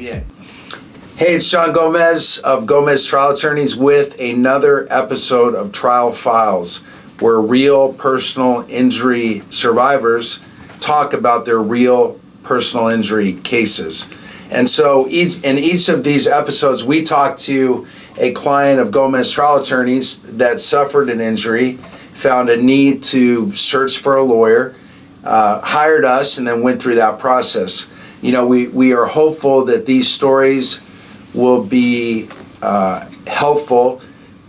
Bien. Hey, it's John Gomez of Gomez Trial Attorneys with another episode of Trial Files, where real personal injury survivors talk about their real personal injury cases. And so in each of these episodes, we talk to a client of Gomez Trial Attorneys that suffered an injury, found a need to search for a lawyer, hired us, and then went through that process. You know, we are hopeful that these stories will be helpful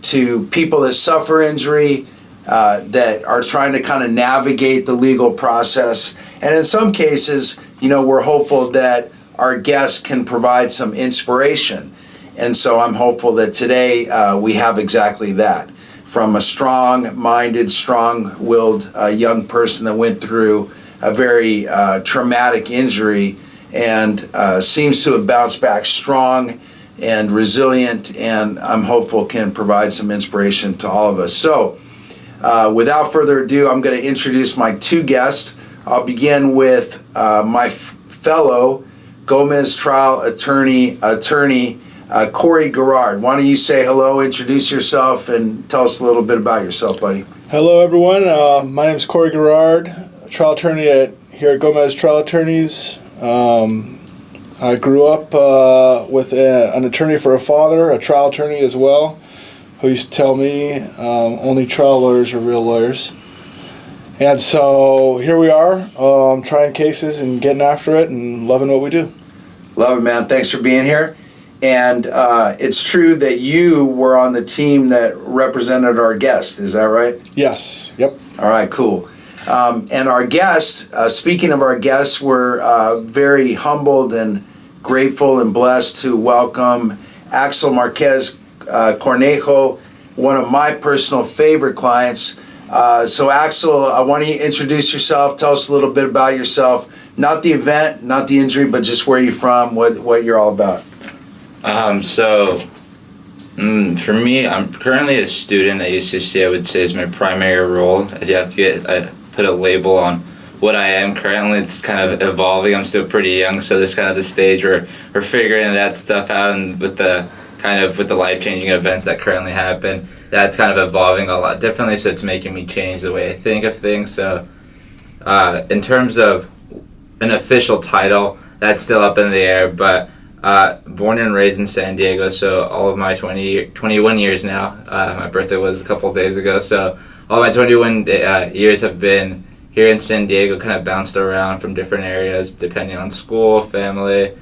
to people that suffer injury, that are trying to kind of navigate the legal process. And in some cases, you know, we're hopeful that our guests can provide some inspiration. And so I'm hopeful that today we have exactly that. From a strong-minded, strong-willed young person that went through a very traumatic injury and seems to have bounced back strong and resilient, and I'm hopeful can provide some inspiration to all of us. So without further ado, I'm going to introduce my two guests. I'll begin with my fellow Gomez Trial Attorney Corey Garrard. Why don't you say hello, introduce yourself, and tell us a little bit about yourself, buddy. Hello, everyone. My name is Corey Garrard, trial attorney here at Gomez Trial Attorneys. I grew up with an attorney for a father, a trial attorney as well, who used to tell me only trial lawyers are real lawyers. And so here we are, trying cases and getting after it and loving what we do. Love it, man. Thanks for being here. And it's true that you were on the team that represented our guest. Is that right? Yes. Yep. All right, cool. And our guest, speaking of our guests, we're very humbled and grateful and blessed to welcome Axel Marquez Cornejo, one of my personal favorite clients. So Axel, why don't you introduce yourself, tell us a little bit about yourself, not the event, not the injury, but just where you're from, what you're all about. For me, I'm currently a student at UCC. I would say is my primary role. If you have to put a label on what I am currently, it's kind of evolving. I'm still pretty young, so this is kind of the stage where we're figuring that stuff out, and with the life-changing events that currently happen, that's kind of evolving a lot differently, so it's making me change the way I think of things. So in terms of an official title, that's still up in the air, but born and raised in San Diego, so all of my 21 years now. My birthday was a couple days ago, so all my 21 years have been here in San Diego, kind of bounced around from different areas depending on school, family.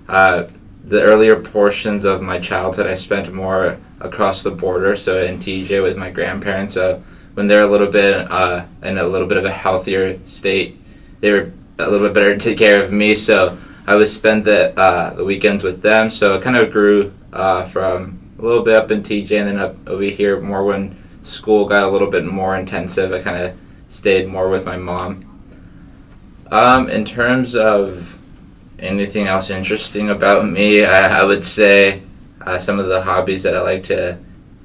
The earlier portions of my childhood I spent more across the border, so in TJ with my grandparents. So when they're a little bit in a little bit of a healthier state, they were a little bit better to take care of me, so I would spend the weekends with them. So it kind of grew from a little bit up in TJ and then up over here more when school got a little bit more intensive. I kind of stayed more with my mom. In terms of anything else interesting about me, I would say some of the hobbies that I like to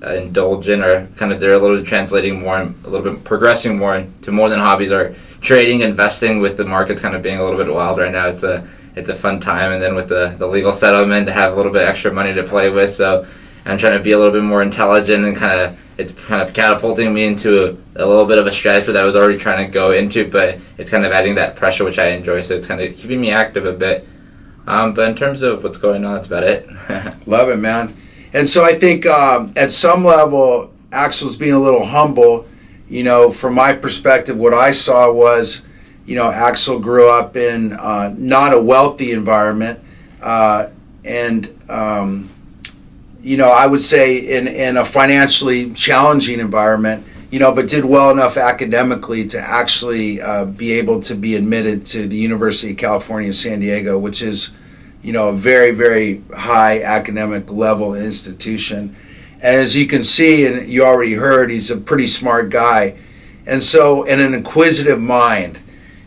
indulge in are they're a little bit translating more, a little bit progressing more into more than hobbies, are trading, investing, with the markets kind of being a little bit wild right now. It's a fun time, and then with the legal settlement, to have a little bit extra money to play with. So I'm trying to be a little bit more intelligent, and it's kind of catapulting me into a little bit of a stratosphere that I was already trying to go into, but it's kind of adding that pressure, which I enjoy, so it's kind of keeping me active a bit. But in terms of what's going on, that's about it. Love it, man. And so I think at some level, Axel's being a little humble. You know, from my perspective, what I saw was, you know, Axel grew up in not a wealthy environment, you know, I would say in a financially challenging environment, you know, but did well enough academically to actually be able to be admitted to the University of California, San Diego, which is, you know, a very, very high academic level institution. And as you can see, and you already heard, he's a pretty smart guy. And so, and an inquisitive mind.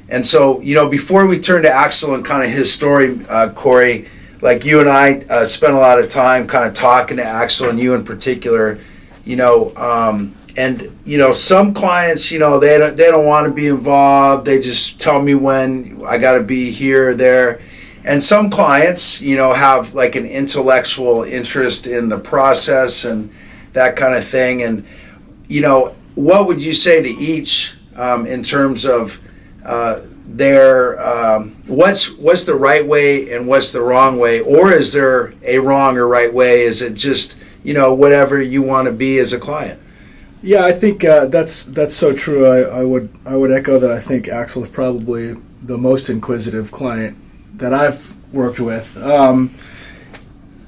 And so, you know, before we turn to Axel and kind of his story, Corey, like you and I spent a lot of time kind of talking to Axel, and you in particular, you know, and you know, some clients, you know, they don't want to be involved. They just tell me when I got to be here or there. And some clients, have like an intellectual interest in the process and that kind of thing. And, what would you say to each in terms of their what's the right way and what's the wrong way? Or is there a wrong or right way? Is it just, whatever you want to be as a client? Yeah, I think that's so true. I would echo that. I think Axel is probably the most inquisitive client that I've worked with.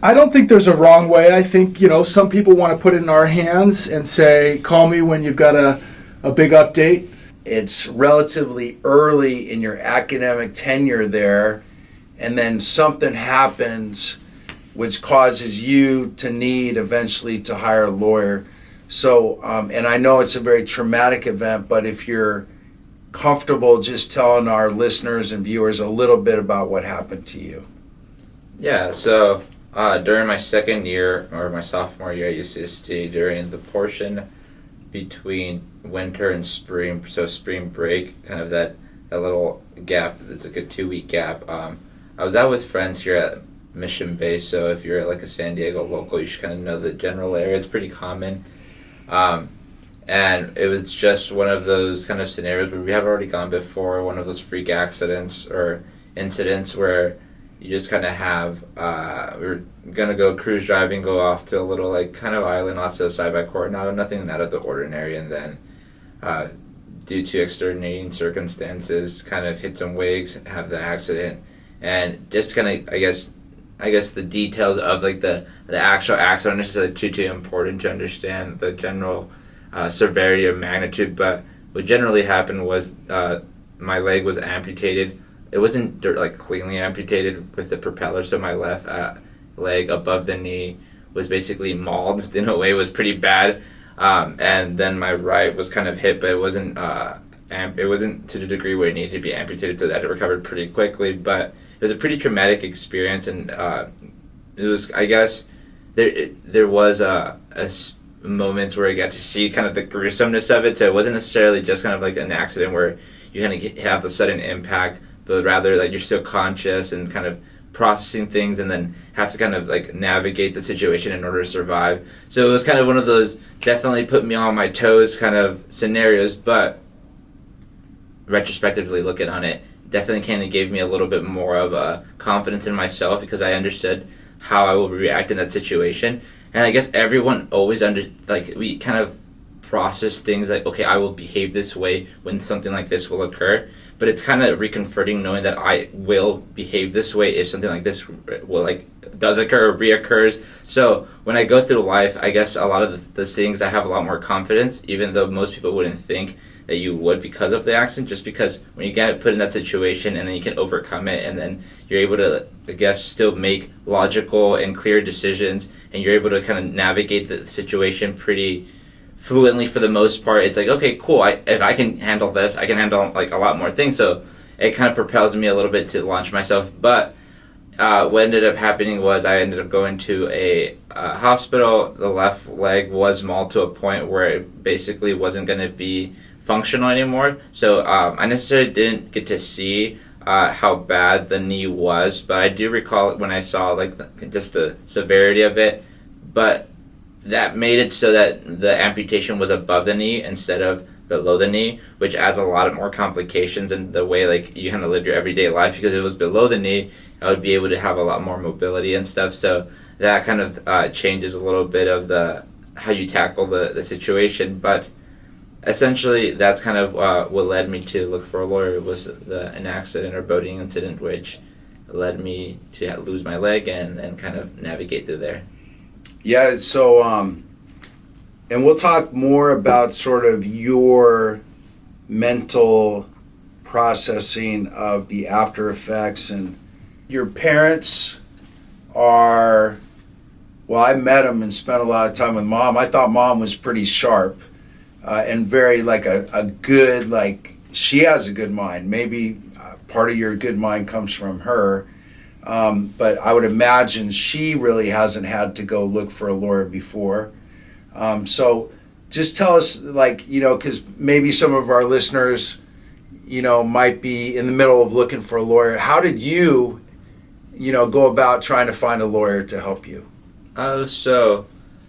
I don't think there's a wrong way. I think some people want to put it in our hands and say, "Call me when you've got a big update." It's relatively early in your academic tenure there, and then something happens which causes you to need eventually to hire a lawyer. So, and I know it's a very traumatic event, but if you're comfortable just telling our listeners and viewers a little bit about what happened to you. Yeah, so during my second year, or my sophomore year at UCSD, during the portion between winter and spring, so spring break, kind of that little gap, it's like a 2-week gap, I was out with friends here at Mission Bay, so if you're like a San Diego local, you should kind of know the general area. It's pretty common. And it was just one of those kind of scenarios where we have already gone before, one of those freak accidents or incidents where you just kind of have, we were going to go cruise driving, go off to a little like kind of island off to the side by court, nothing out of the ordinary, and then due to extenuating circumstances, kind of hit some waves, have the accident, and just kind of, I guess the details of like the actual accident aren't necessarily too important to understand the general severity or magnitude, but what generally happened was my leg was amputated. It wasn't like cleanly amputated with the propeller, so my left leg above the knee was basically mauled in a way. It was pretty bad, and then my right was kind of hit, but it wasn't to the degree where it needed to be amputated, so that it recovered pretty quickly. But it was a pretty traumatic experience, and it was, I guess, there was a moments where I got to see kind of the gruesomeness of it. So it wasn't necessarily just kind of like an accident where you kind of have the sudden impact, but rather like you're still conscious and kind of processing things, and then have to kind of like navigate the situation in order to survive. So it was kind of one of those definitely put me on my toes kind of scenarios, but retrospectively looking on it, definitely kind of gave me a little bit more of a confidence in myself, because I understood how I would react in that situation. And I guess everyone always we kind of process things like, okay, I will behave this way when something like this will occur. But it's kind of reconforting knowing that I will behave this way if something like this does occur or reoccurs. So when I go through life, I guess a lot of the things I have a lot more confidence, even though most people wouldn't think that you would because of the accident, just because when you get put in that situation and then you can overcome it, and then you're able to, I guess, still make logical and clear decisions, and you're able to kind of navigate the situation pretty fluently for the most part. It's like, okay, cool, if I can handle this, I can handle like a lot more things. So it kind of propels me a little bit to launch myself. But what ended up happening was I ended up going to a hospital. The left leg was mauled to a point where it basically wasn't going to be functional anymore. So I necessarily didn't get to see how bad the knee was, but I do recall when I saw like just the severity of it. But that made it so that the amputation was above the knee instead of below the knee, which adds a lot of more complications in the way like you kind of live your everyday life. Because if it was below the knee, I would be able to have a lot more mobility and stuff. So that kind of changes a little bit of how you tackle the situation. But essentially, that's kind of what led me to look for a lawyer, was an accident or boating incident, which led me to lose my leg and kind of navigate through there. Yeah, so, and we'll talk more about sort of your mental processing of the after effects. And your parents are, well, I met them and spent a lot of time with Mom. I thought Mom was pretty sharp and very like a good, like, she has a good mind. Maybe part of your good mind comes from her. But I would imagine she really hasn't had to go look for a lawyer before. So just tell us, like, because maybe some of our listeners, might be in the middle of looking for a lawyer. How did you go about trying to find a lawyer to help you? So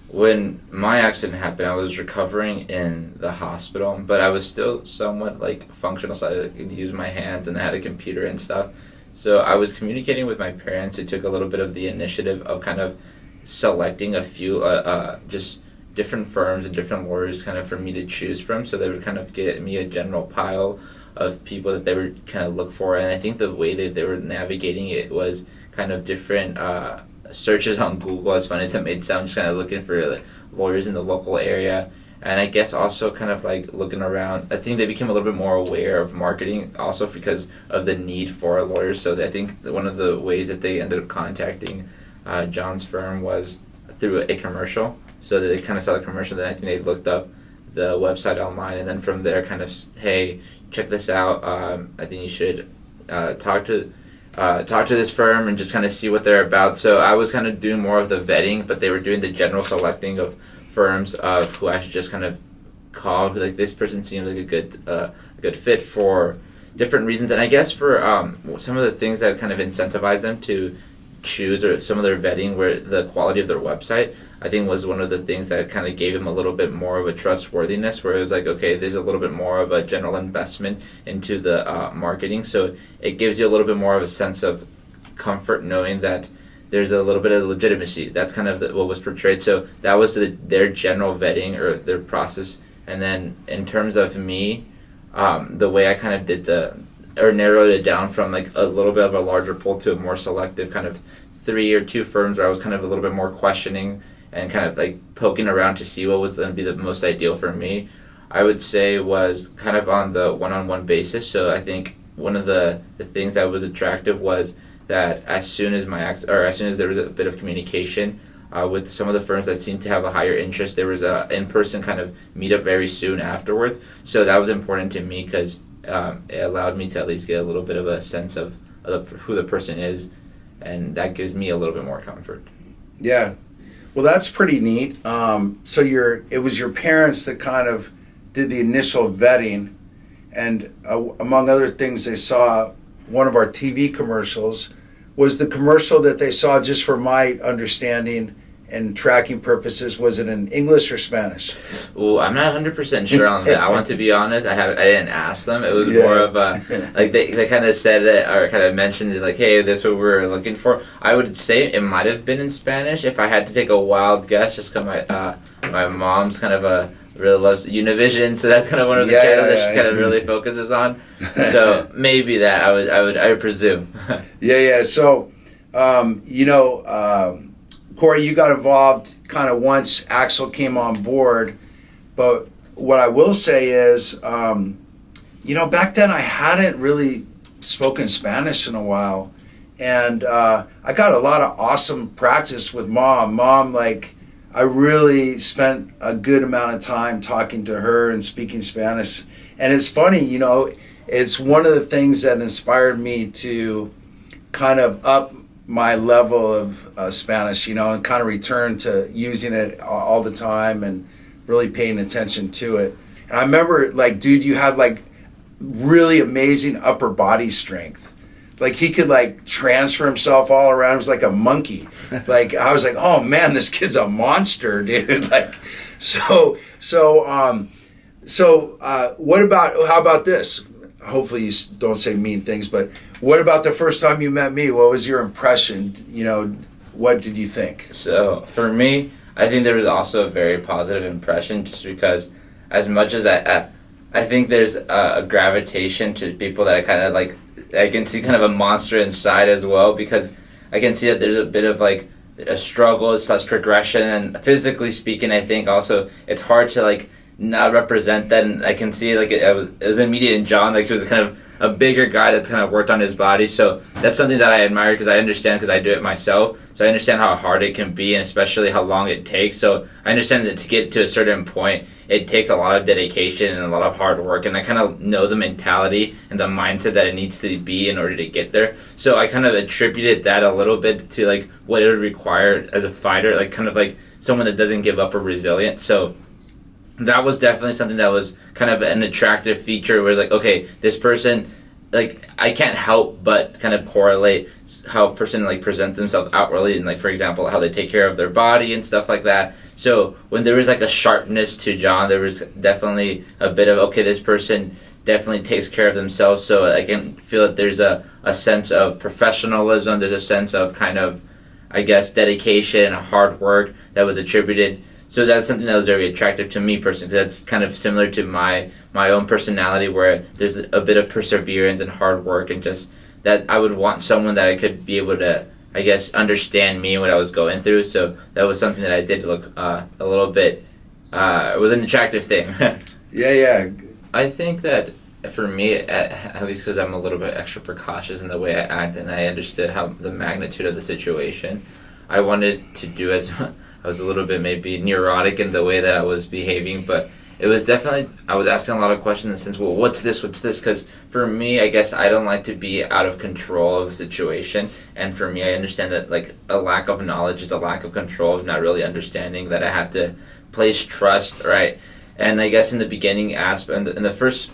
when my accident happened, I was recovering in the hospital, but I was still somewhat like functional, so I could use my hands and I had a computer and stuff. So I was communicating with my parents, who took a little bit of the initiative of kind of selecting a few just different firms and different lawyers kind of for me to choose from. So they would kind of get me a general pile of people that they would kind of look for. And I think the way that they were navigating it was kind of different searches on Google, as funny as that made sound, just kind of looking for like, lawyers in the local area. And I guess also kind of like looking around, I think they became a little bit more aware of marketing also because of the need for lawyers. So I think one of the ways that they ended up contacting John's firm was through a commercial. So they kind of saw the commercial, then I think they looked up the website online, and then from there kind of, hey, check this out. I think you should talk to this firm and just kind of see what they're about. So I was kind of doing more of the vetting, but they were doing the general selecting of firms who I should just kind of call. Like, this person seems like a good fit for different reasons. And I guess for some of the things that kind of incentivize them to choose, or some of their vetting, where the quality of their website, I think was one of the things that kind of gave him a little bit more of a trustworthiness, where it was like, okay, there's a little bit more of a general investment into the marketing. So it gives you a little bit more of a sense of comfort knowing that there's a little bit of legitimacy. That's kind of what was portrayed. So that was their general vetting or their process. And then in terms of me, the way I kind of did narrowed it down from like a little bit of a larger pool to a more selective kind of 3 or 2 firms, where I was kind of a little bit more questioning and kind of like poking around to see what was going to be the most ideal for me, I would say was kind of on the one-on-one basis. So I think one of the things that was attractive was that as soon as there was a bit of communication with some of the firms that seemed to have a higher interest, there was a in-person kind of meetup very soon afterwards. So that was important to me because it allowed me to at least get a little bit of a sense of who the person is, and that gives me a little bit more comfort. Yeah. Well, that's pretty neat. So it was your parents that kind of did the initial vetting, and among other things, they saw one of our TV commercials. Was the commercial that they saw, just for my understanding and tracking purposes, was it in English or Spanish? Well, I'm not 100% sure on that. I want to be honest. I didn't ask them. It was more of like they kind of said it, or kind of mentioned it, like, hey, this is what we're looking for. I would say it might have been in Spanish if I had to take a wild guess, just because my mom's kind of really loves Univision, so that's kind of one of the channels that she kind of really focuses on. So maybe that I would presume. Yeah. So, Corey, you got involved kind of once Axel came on board, but what I will say is, back then I hadn't really spoken Spanish in a while, and I got a lot of awesome practice with Mom. Like, I really spent a good amount of time talking to her and speaking Spanish, and it's funny, it's one of the things that inspired me to kind of up my level of Spanish, and kind of return to using it all the time and really paying attention to it. And I remember, like, dude, you had like really amazing upper body strength. Like, he could like transfer himself all around. It was like a monkey. Like, I was like, oh man, this kid's a monster, dude. Like, so how about this? Hopefully you don't say mean things, but what about the first time you met me? What was your impression? What did you think? So for me, I think there was also a very positive impression, just because as much as I think there's a gravitation to people that I kind of like, I can see kind of a monster inside as well, because I can see that there's a bit of like a struggle, it's less progression, and physically speaking, I think also it's hard to like not represent that. And I can see like it was immediate in John, like he was kind of a bigger guy that's kind of worked on his body. So that's something that I admire, because I understand, because I do it myself. So I understand how hard it can be, and especially how long it takes. So I understand that to get to a certain point, it takes a lot of dedication and a lot of hard work. And I kind of know the mentality and the mindset that it needs to be in order to get there. So I kind of attributed that a little bit to like what it would require as a fighter, like kind of like someone that doesn't give up or resilient. So that was definitely something that was kind of an attractive feature, where it's like, okay, this person like I can't help but kind of correlate how a person like presents themselves outwardly, and like for example how they take care of their body and stuff like that. So when there was like a sharpness to John, there was definitely a bit of, okay, this person definitely takes care of themselves. So I can feel that there's a sense of professionalism, there's a sense of kind of, I guess, dedication, hard work that was attributed. So that's something that was very attractive to me personally, because that's kind of similar to my own personality, where there's a bit of perseverance and hard work, and just that I would want someone that I could be able to, I guess, understand me and what I was going through. So that was something that I did look a little bit, it was an attractive thing. Yeah. I think that for me, at least because I'm a little bit extra precautious in the way I act, and I understood how the magnitude of the situation, I wanted to do as I was a little bit maybe neurotic in the way that I was behaving, but it was definitely, I was asking a lot of questions in the sense, well, what's this? Because for me, I guess I don't like to be out of control of a situation, and for me, I understand that like a lack of knowledge is a lack of control, of not really understanding that I have to place trust, right? And I guess in the beginning aspect, in the first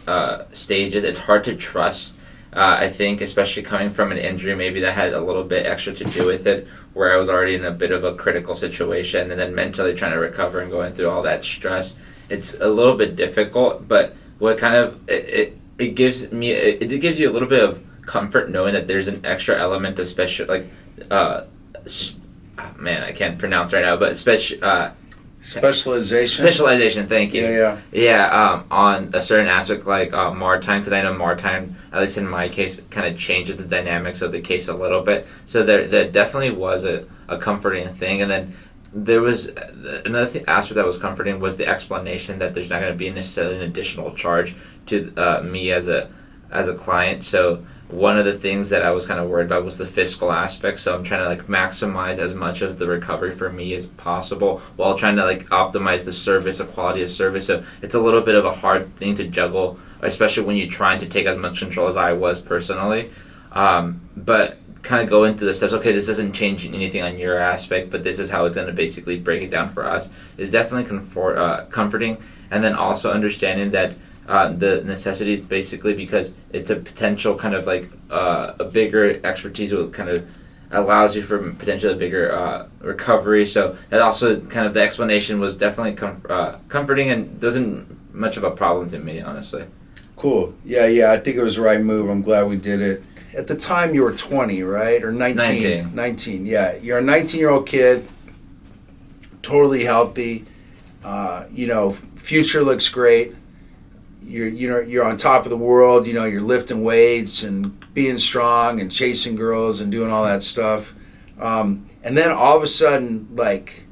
stages, it's hard to trust. I think, especially coming from an injury, maybe that had a little bit extra to do with it, where I was already in a bit of a critical situation, and then mentally trying to recover and going through all that stress. It's a little bit difficult, but what kind of it gives me, it gives you a little bit of comfort knowing that there's an extra element of special, like man, I can't pronounce right now, but specialization, thank you. Yeah, on a certain aspect like Martine, because I know Martine, at least in my case, kind of changes the dynamics of the case a little bit. So there definitely was a comforting thing. And then there was another aspect that was comforting was the explanation that there's not going to be necessarily an additional charge to me as a client. So one of the things that I was kind of worried about was the fiscal aspect. So I'm trying to like maximize as much of the recovery for me as possible, while trying to like optimize the service, the quality of service. So it's a little bit of a hard thing to juggle, especially when you're trying to take as much control as I was personally. But kind of go into the steps, okay, this doesn't change anything on your aspect, but this is how it's going to basically break it down for us, is definitely comforting. And then also understanding that the necessities, basically because it's a potential kind of like a bigger expertise, will kind of allows you for potentially a bigger recovery. So that also kind of, the explanation was definitely comforting, and wasn't much of a problem to me, honestly. Cool. Yeah, I think it was the right move. I'm glad we did it. At the time you were 20, right? Or 19? 19, yeah. You're a 19-year-old kid, totally healthy, future looks great. You're on top of the world, you're lifting weights and being strong and chasing girls and doing all that stuff. And then all of a sudden, like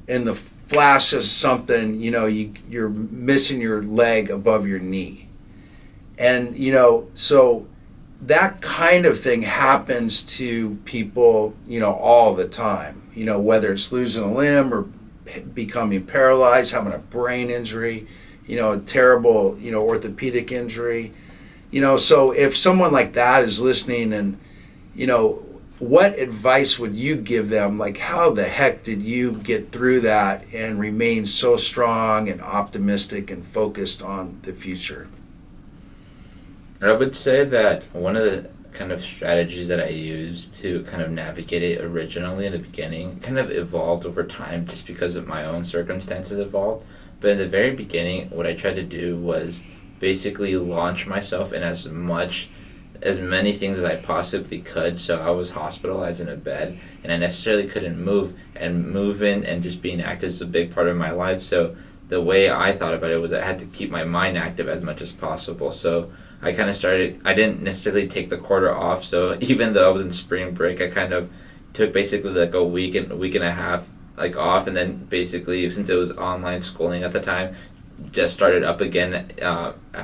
in the flash of something, you're missing your leg above your knee. And, so that kind of thing happens to people, all the time, whether it's losing a limb or becoming paralyzed, having a brain injury, a terrible, orthopedic injury. So if someone like that is listening, and, what advice would you give them? Like, how the heck did you get through that and remain so strong and optimistic and focused on the future? I would say that one of the kind of strategies that I used to kind of navigate it originally in the beginning kind of evolved over time, just because of my own circumstances evolved. But in the very beginning, what I tried to do was basically launch myself in as many things as I possibly could. So I was hospitalized in a bed, and I necessarily couldn't move, and moving and just being active is a big part of my life. So the way I thought about it was I had to keep my mind active as much as possible. So I kind of started, I didn't necessarily take the quarter off. So even though I was in spring break, I kind of took basically like a week and a half like off, and then basically, since it was online schooling at the time, just started up again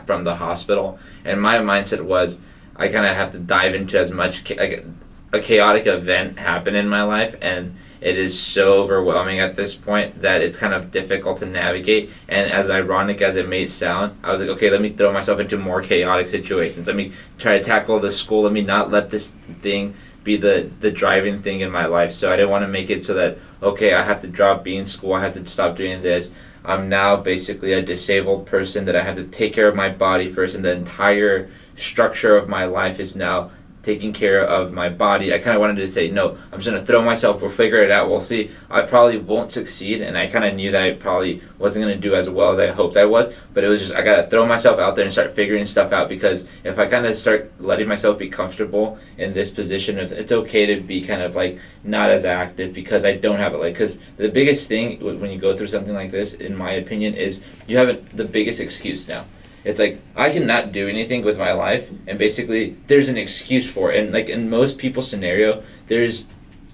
from the hospital. And my mindset was, I kind of have to dive into as much like a chaotic event happen in my life, and it is so overwhelming at this point that it's kind of difficult to navigate. And as ironic as it may sound, I was like, okay, let me throw myself into more chaotic situations. Let me try to tackle the school. Let me not let this thing be the driving thing in my life. So I didn't want to make it so that, okay, I have to drop being in school, I have to stop doing this. I'm now basically a disabled person that I have to take care of my body first, and the entire structure of my life is now taking care of my body. I kind of wanted to say, no, I'm just going to throw myself, we'll figure it out, we'll see. I probably won't succeed, and I kind of knew that I probably wasn't going to do as well as I hoped I was, but it was just, I got to throw myself out there and start figuring stuff out, because if I kind of start letting myself be comfortable in this position, if it's okay to be kind of like not as active because I don't have it, like, because the biggest thing when you go through something like this, in my opinion, is you have the biggest excuse now. It's like, I cannot do anything with my life, and basically there's an excuse for it. And like in most people's scenario, there's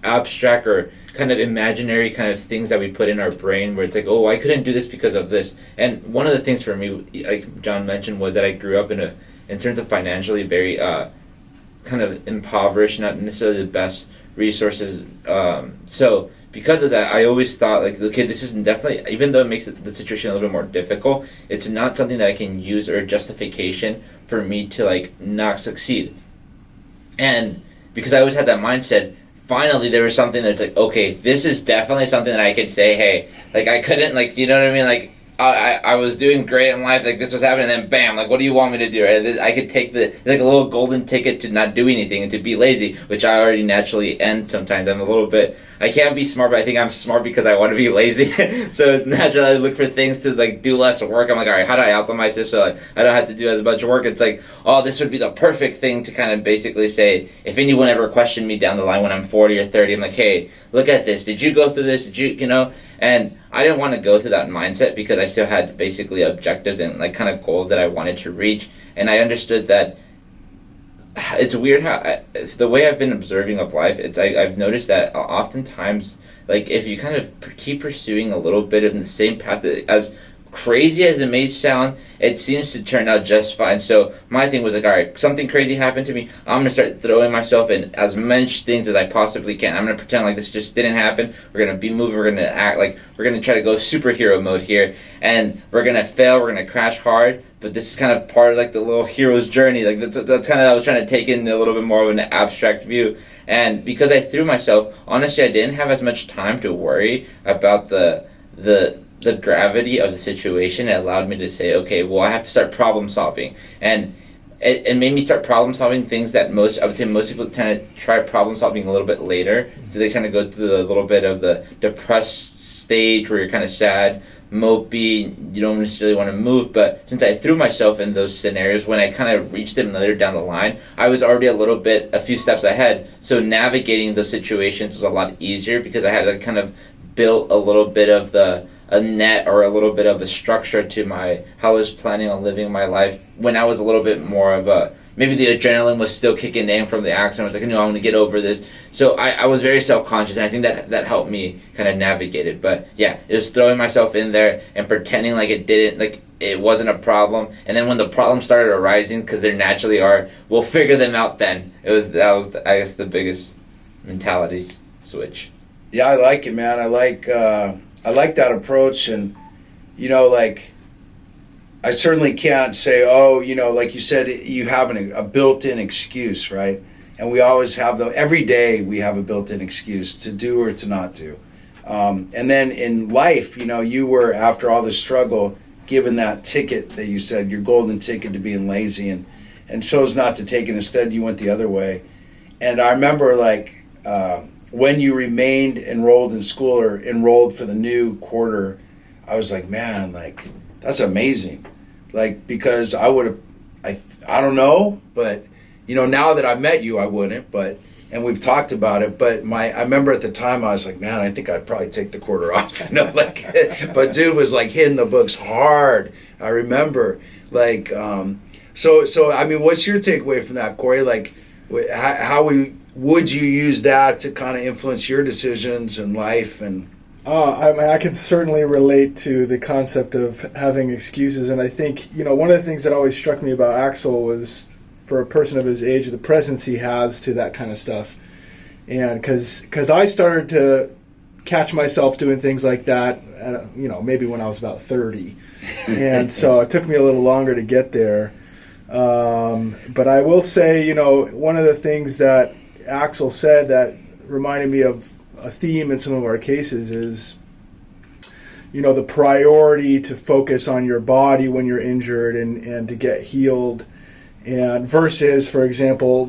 abstract or kind of imaginary kind of things that we put in our brain where it's like, oh, I couldn't do this because of this. And one of the things for me, like John mentioned, was that I grew up in terms of financially, very kind of impoverished, not necessarily the best resources. So because of that, I always thought, like, okay, this is definitely, even though it makes the situation a little bit more difficult, it's not something that I can use or justification for me to, like, not succeed. And because I always had that mindset, finally there was something that's like, okay, this is definitely something that I could say, hey, like, I couldn't, like, you know what I mean? Like, I was doing great in life, like, this was happening, and then bam, like, what do you want me to do? Right? I could take like a little golden ticket to not do anything and to be lazy, which I already naturally end sometimes. I'm a little bit, I can't be smart, but I think I'm smart because I want to be lazy. So naturally I look for things to, like, do less work. I'm like, all right, how do I optimize this so, like, I don't have to do as much work? It's like, oh, this would be the perfect thing to kind of basically say, if anyone ever questioned me down the line when I'm 40 or 30, I'm like, hey, look at this. Did you go through this? Did you know? And I didn't want to go through that mindset because I still had basically objectives and, like, kind of goals that I wanted to reach. And I understood that it's weird how the way I've been observing of life, I've noticed that oftentimes, like, if you kind of keep pursuing a little bit in the same path, as crazy as it may sound, it seems to turn out just fine. So my thing was like, all right, something crazy happened to me, I'm going to start throwing myself in as much things as I possibly can. I'm going to pretend like this just didn't happen. We're going to be moving, we're going to act like, we're going to try to go superhero mode here, and we're going to fail, we're going to crash hard, but this is kind of part of, like, the little hero's journey. Like, that's kind of, I was trying to take in a little bit more of an abstract view. And because I threw myself, honestly, I didn't have as much time to worry about the gravity of the situation. It allowed me to say, okay, well, I have to start problem solving. And it made me start problem solving things that I would say most people tend to try problem solving a little bit later. So they kind of go through a little bit of the depressed stage where you're kind of sad, mopey, you don't necessarily want to move. But since I threw myself in those scenarios, when I kind of reached them later down the line, I was already a few steps ahead. So navigating those situations was a lot easier because I had to kind of build a little bit of a net or a little bit of a structure to how I was planning on living my life when I was a little bit more of maybe the adrenaline was still kicking in from the accident. I was like, no, I'm going to get over this. So I was very self-conscious, and I think that helped me kind of navigate it. But yeah, it was throwing myself in there and pretending like it wasn't a problem. And then when the problems started arising, because there naturally are, we'll figure them out then. That was I guess the biggest mentality switch. Yeah, I like it, man. I like that approach, and, you know, like, I certainly can't say, oh, you know, like you said, you have a built-in excuse, right? And we always have every day we have a built-in excuse to do or to not do. And then in life, you know, you were, after all the struggle, given that ticket that you said, your golden ticket to being lazy, and chose not to take it. Instead, you went the other way. And I remember, like, when you remained enrolled in school or enrolled for the new quarter, I was like, man, like, that's amazing. Like, because I would have, I don't know, but, you know, now that I've met you, I wouldn't, and we've talked about it, but I remember at the time I was like, man, I think I'd probably take the quarter off, you know, like, but dude was, like, hitting the books hard. I remember, like, so I mean, what's your takeaway from that, Corey? Like, how would you use that to kind of influence your decisions in life? And I mean, I can certainly relate to the concept of having excuses, and I think, you know, one of the things that always struck me about Axel was, for a person of his age, the presence he has to that kind of stuff. And because I started to catch myself doing things like that, you know, maybe when I was about 30, and so it took me a little longer to get there. But I will say, you know, one of the things that Axel said that reminded me of a theme in some of our cases is, you know, the priority to focus on your body when you're injured and to get healed. and versus, for example,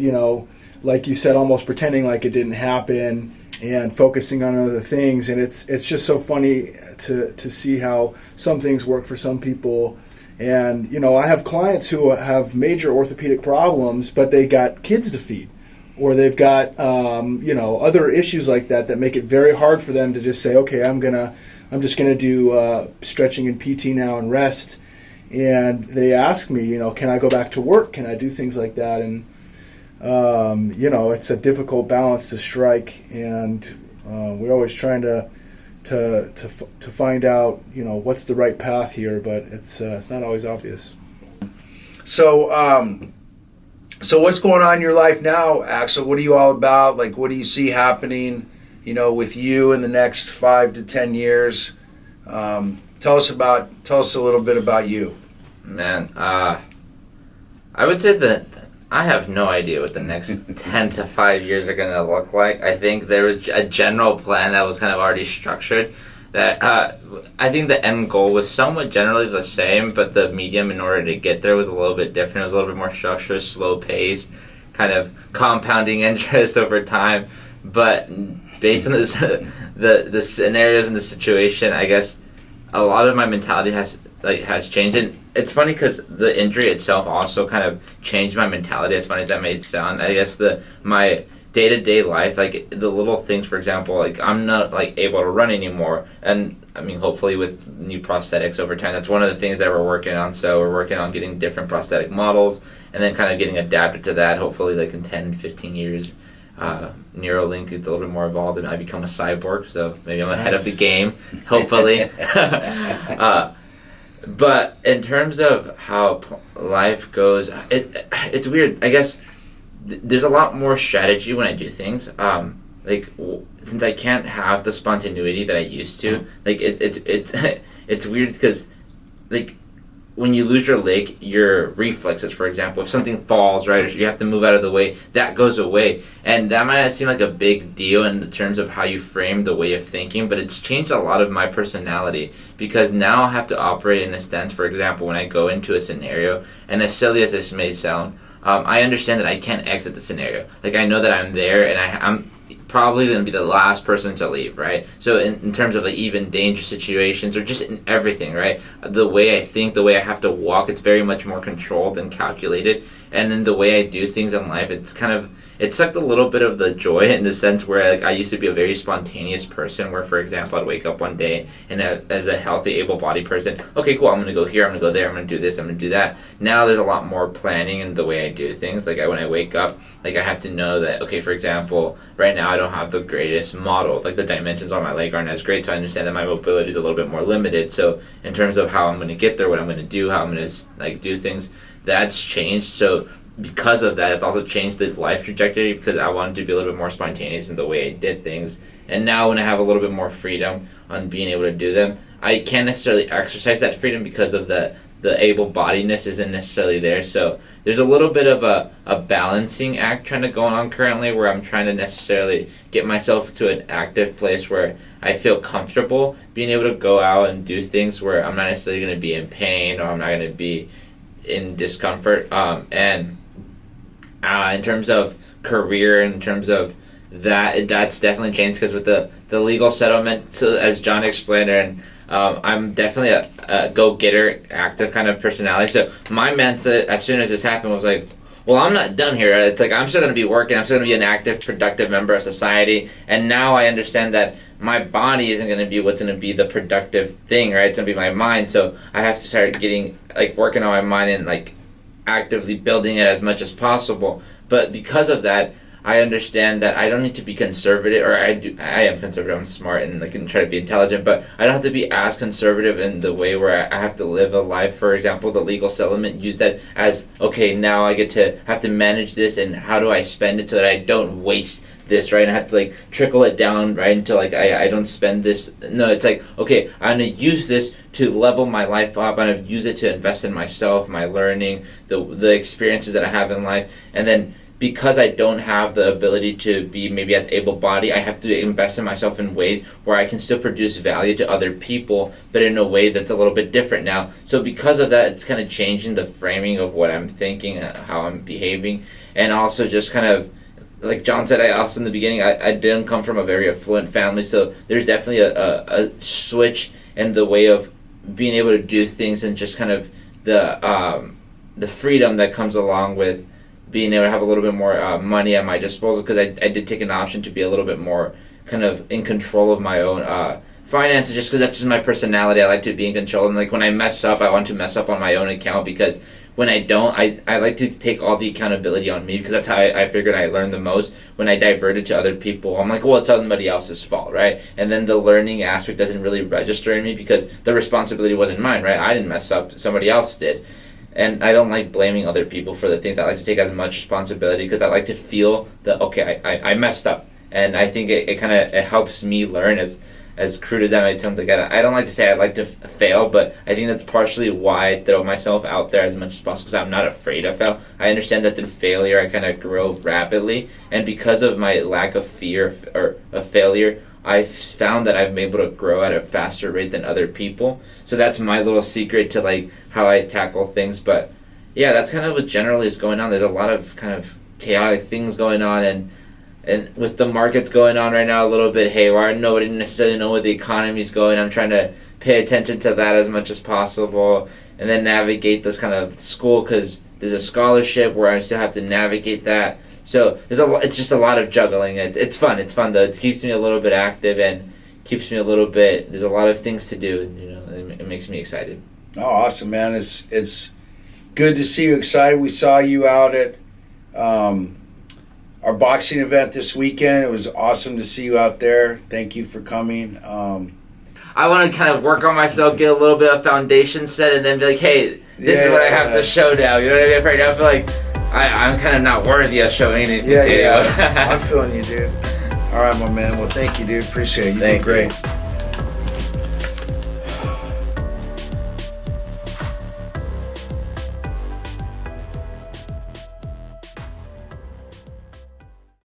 like you said, almost pretending like it didn't happen and focusing on other things. And it's just so funny to see how some things work for some people. And I have clients who have major orthopedic problems, but they got kids to feed, or they've got other issues like that make it very hard for them to just say, okay, I'm just gonna do stretching and PT now and rest. And they ask me, can I go back to work? Can I do things like that? And it's a difficult balance to strike, and we're always trying to find out, what's the right path here, but it's not always obvious. So what's going on in your life now, Axel? What are you all about? Like, what do you see happening, with you in the next 5 to 10 years? Tell us a little bit about you. Man, I would say that I have no idea what the next 10 to 5 years are going to look like. I think there was a general plan that was kind of already structured. That I think the end goal was somewhat generally the same, but the medium in order to get there was a little bit different. It was a little bit more structured, slow pace, kind of compounding interest over time. But based on the scenarios and the situation, I guess a lot of my mentality has changed. And it's funny because the injury itself also kind of changed my mentality, as funny as that may sound. I guess my day-to-day life, like the little things, for example, like I'm not like able to run anymore, and I mean hopefully with new prosthetics over time, that's one of the things that we're working on. So we're working on getting different prosthetic models and then kind of getting adapted to that, hopefully like in 10, 15 years. Neuralink gets a little bit more evolved and I become a cyborg, so maybe I'm ahead of the game, hopefully. But in terms of how life goes, it's weird. I guess there's a lot more strategy when I do things. Since I can't have the spontaneity that I used to, like it's weird because like when you lose your leg, your reflexes, for example, if something falls, right, or you have to move out of the way, that goes away. And that might not seem like a big deal in terms of how you frame the way of thinking, but it's changed a lot of my personality because now I have to operate in a stance, for example, when I go into a scenario, and as silly as this may sound, I understand that I can't exit the scenario. Like, I know that I'm there, and I'm probably going to be the last person to leave, right? So in terms of like even dangerous situations or just in everything, right? The way I think, the way I have to walk, it's very much more controlled and calculated. And then the way I do things in life, it sucked a little bit of the joy in the sense where like I used to be a very spontaneous person where, for example, I'd wake up one day and as a healthy, able-bodied person, okay, cool, I'm going to go here, I'm going to go there, I'm going to do this, I'm going to do that. Now there's a lot more planning in the way I do things. Like when I wake up, like I have to know that, okay, for example, right now I don't have the greatest model. Like the dimensions on my leg aren't as great, so I understand that my mobility is a little bit more limited. So in terms of how I'm going to get there, what I'm going to do, how I'm going to like do things, that's changed. So because of that, it's also changed the life trajectory because I wanted to be a little bit more spontaneous in the way I did things. And now when I have a little bit more freedom on being able to do them, I can't necessarily exercise that freedom because of the able-bodiedness isn't necessarily there. So there's a little bit of a balancing act trying to go on currently where I'm trying to necessarily get myself to an active place where I feel comfortable being able to go out and do things where I'm not necessarily going to be in pain or I'm not going to be in discomfort. In terms of career, in terms of that's definitely changed because with the legal settlement, so as John explained, and I'm definitely a go-getter, active kind of personality. So my mindset, as soon as this happened, was like, well, I'm not done here. It's like I'm still going to be working. I'm still going to be an active, productive member of society. And now I understand that my body isn't going to be what's going to be the productive thing, right? It's going to be my mind. So I have to start working on my mind and like actively building it as much as possible. But because of that, I understand that I don't need to be conservative, or I am conservative, I'm smart and I can try to be intelligent, but I don't have to be as conservative in the way where I have to live a life. For example, the legal settlement, use that as, okay, now I get to have to manage this and how do I spend it so that I don't waste this, right? And I have to like trickle it down, right, until like I don't spend this. No, it's like, okay, I'm going to use this to level my life up. I'm going to use it to invest in myself, my learning, the experiences that I have in life, and then because I don't have the ability to be maybe as able-bodied, I have to invest in myself in ways where I can still produce value to other people, but in a way that's a little bit different now. So because of that, it's kind of changing the framing of what I'm thinking, how I'm behaving, and also just kind of, like John said, I also in the beginning, I didn't come from a very affluent family, so there's definitely a switch in the way of being able to do things, and just kind of the freedom that comes along with being able to have a little bit more money at my disposal, because I did take an option to be a little bit more kind of in control of my own finances, just because that's just my personality. I like to be in control, and like when I mess up, I want to mess up on my own account, because when I don't, I like to take all the accountability on me, because that's how I figured I learned the most. When I diverted to other people, I'm like, well, it's somebody else's fault, right? And then the learning aspect doesn't really register in me, because the responsibility wasn't mine, right? I didn't mess up, somebody else did. And I don't like blaming other people for the things. I like to take as much responsibility, because I like to feel that, okay, I messed up. And I think it kind of helps me learn, as crude as that might sound. Like, I don't like to say I like to fail, but I think that's partially why I throw myself out there as much as possible, because I'm not afraid to fail. I understand that through failure I kind of grow rapidly, and because of my lack of fear or of failure, I've found that I've been able to grow at a faster rate than other people. So that's my little secret to like how I tackle things. But yeah, that's kind of what generally is going on. There's a lot of kind of chaotic things going on, and with the markets going on right now a little bit haywire, nobody necessarily know where the economy's going. I'm trying to pay attention to that as much as possible, and then navigate this kind of school, because there's a scholarship where I still have to navigate that. So it's just a lot of juggling. It's fun. It's fun though. It keeps me a little bit active, and keeps me a little bit. There's a lot of things to do. It makes me excited. Oh, awesome, man! It's good to see you excited. We saw you out at our boxing event this weekend. It was awesome to see you out there. Thank you for coming. I want to kind of work on myself, get a little bit of foundation set, and then be like, hey, this is what I have to show now. You know what I mean? Right now I feel like I'm kind of not worthy of showing anything. Yeah. I'm feeling you, dude. All right, my man. Well, thank you, dude. Appreciate it. You did great.